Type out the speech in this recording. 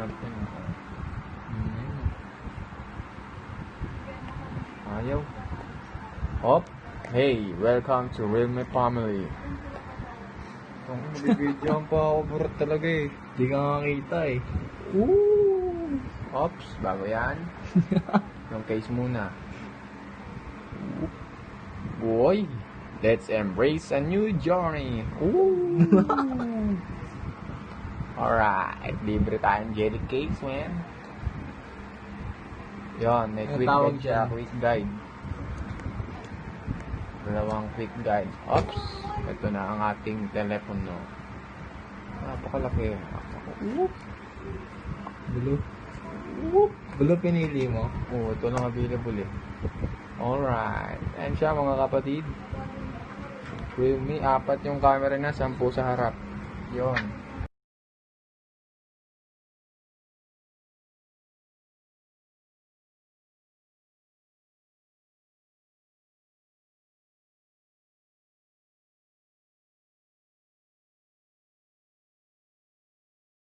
natin. Ayaw. Hop. Hey, welcome to Real My Family. Kung bibidyoan pa ako, burot talaga eh. Di ka makakita eh. Woo! Ops, bago yan. Yung case muna. Boy, let's embrace a new journey. Woo! Alright, libre tayong jelly cakes, man. Yon, may quick guide siya, quick guide. Dalawang quick guide. Oops! Ito na ang ating telepono. Napakalaki. Whoop! Blue. Whoop! Blue pinili mo? Oo, ito lang available eh. Alright. Ayan siya mga kapatid. With me, 4 yung camera na, 10 sa harap. Yon.